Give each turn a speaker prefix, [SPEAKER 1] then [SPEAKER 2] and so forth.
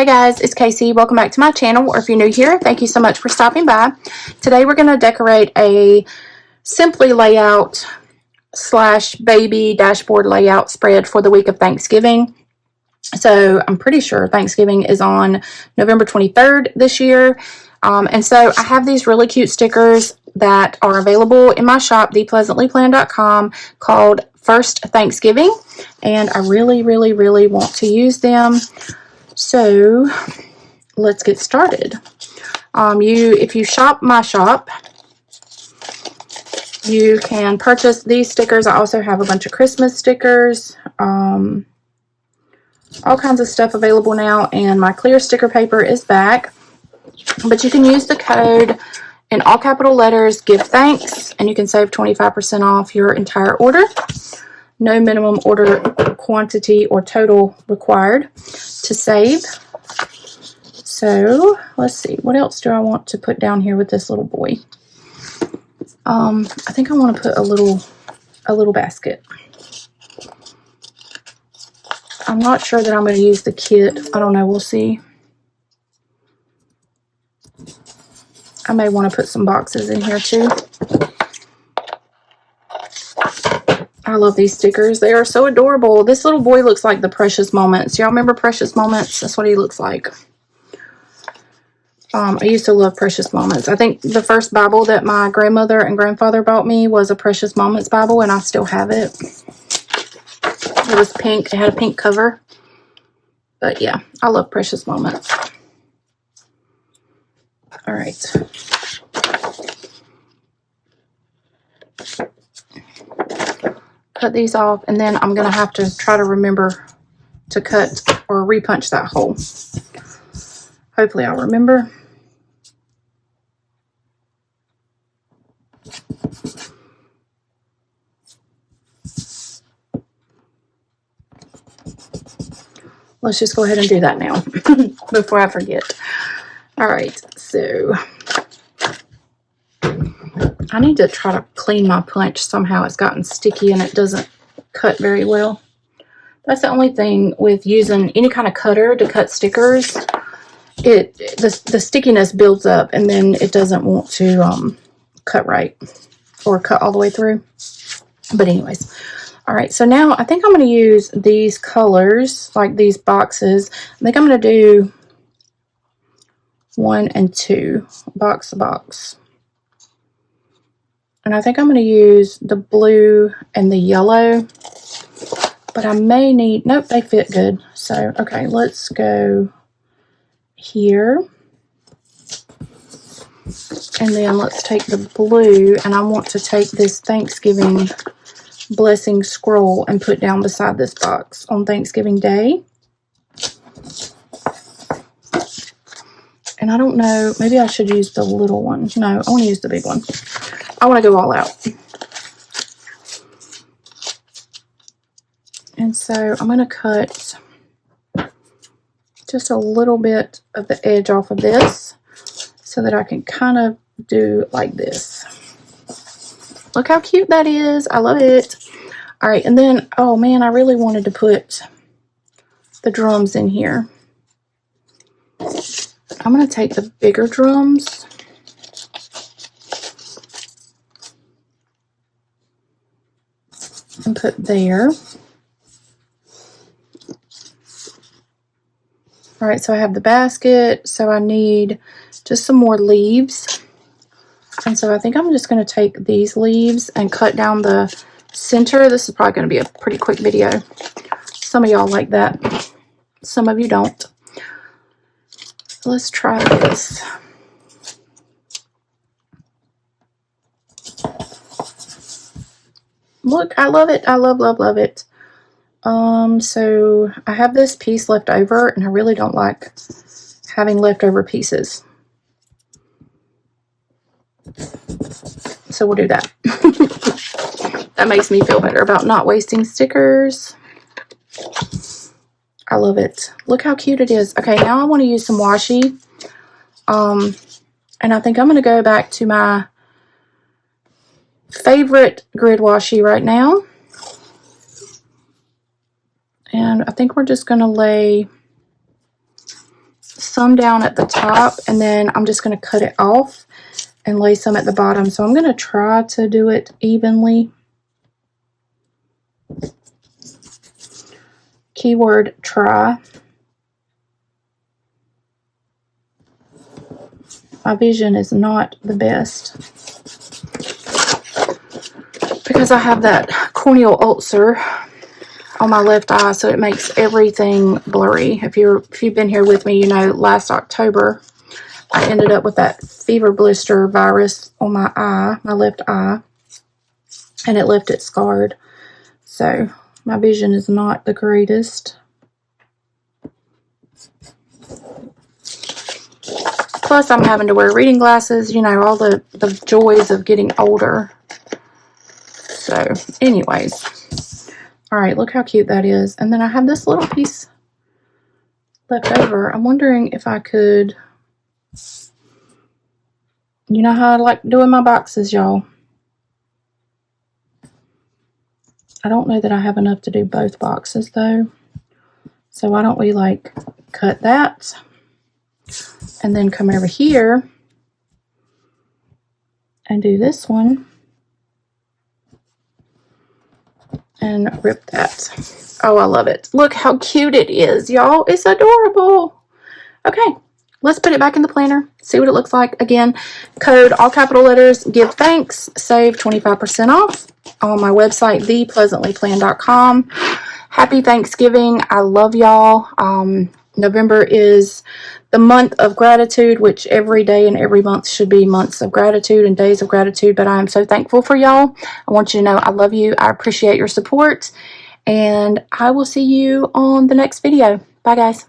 [SPEAKER 1] Hey guys, it's Casey. Welcome back to my channel, or if you're new here, thank you so much for stopping by. Today we're going to decorate a Simply layout / baby dashboard layout spread for the week of Thanksgiving. So I'm pretty sure Thanksgiving is on November 23rd this year. And so I have these really cute stickers that are available in my shop, 𝗑𝗏𝗟𝗡𝗠𝗠𝗠𝗠𝗠𝗏, called First Thanksgiving. And I really want to use them. So let's get started. If you shop my shop, you can purchase these stickers. I also have a bunch of Christmas stickers, all kinds of stuff available now, and my clear sticker paper is back. But you can use the code in all capital letters, Give Thanks, and you can save 25% off your entire order. No minimum order quantity or total required to save. So let's see, what else do I want to put down here with this little boy? I think I want to put a little basket. I'm not sure that I'm going to use the kit. I don't know, we'll see. I may want to put some boxes in here too. I love these stickers. They are so adorable. This little boy looks like the Precious Moments. Y'all remember Precious Moments? That's what he looks like. I used to love Precious Moments. I think the first Bible that my grandmother and grandfather bought me was a Precious Moments Bible, and I still have it. It was pink. It had a pink cover. But yeah, I love Precious Moments. All right. Cut these off, and then I'm going to have to try to remember to cut or repunch that hole. Hopefully I'll remember. Let's just go ahead and do that now before I forget. All right, so I need to try to clean my punch. Somehow it's gotten sticky and it doesn't cut very well. That's the only thing with using any kind of cutter to cut stickers. The stickiness builds up and then it doesn't want to cut right or cut all the way through. But anyways, all right, so now I think I'm going to use these colors, like these boxes. I think I'm going to do 1 and 2, box to box. And I think I'm going to use the blue and the yellow. But I may need, nope, they fit good. So, okay, let's go here. And then let's take the blue, and I want to take this Thanksgiving blessing scroll and put down beside this box on Thanksgiving Day. And I don't know, maybe I should use the little one. No, I want to use the big one. I want to go all out. And so I'm going to cut just a little bit of the edge off of this so that I can kind of do like this. Look how cute that is. I love it. All right, and then, oh man, I really wanted to put the drums in here. I'm going to take the bigger drums and put there. All right, so I have the basket, so I need just some more leaves. And so I think I'm just going to take these leaves and cut down the center. This is probably going to be a pretty quick video. Some of y'all like that. Some of you don't. Let's try this. Look, I love it. I love it. So I have this piece left over, and I really don't like having leftover pieces. So we'll do that. That makes me feel better about not wasting stickers. I love it. Look how cute it is. Okay, now I want to use some washi. And I think I'm going to go back to my favorite grid washi right now. And I think we're just going to lay some down at the top, and then I'm just going to cut it off and lay some at the bottom. So I'm going to try to do it evenly. Keyword try. My vision is not the best because I have that corneal ulcer on my left eye, so it makes everything blurry. If you've been here with me, you know last October I ended up with that fever blister virus on my eye, my left eye, and it left it scarred. So my vision is not the greatest. Plus I'm having to wear reading glasses, you know, all the joys of getting older. So anyways, all right, look how cute that is. And then I have this little piece left over. I'm wondering if I could, you know how I like doing my boxes, y'all. I don't know that I have enough to do both boxes though. So why don't we like cut that and then come over here and do this one and rip that. Oh, I love it. Look how cute it is, y'all. It's adorable. Okay, let's put it back in the planner, see what it looks like. Again, code all capital letters, give thanks, save 25% off on my website, thepleasantlyplanned.com. Happy Thanksgiving. I love y'all. November is the month of gratitude, which every day and every month should be months of gratitude and days of gratitude. But I am so thankful for y'all. I want you to know I love you. I appreciate your support. And I will see you on the next video. Bye, guys.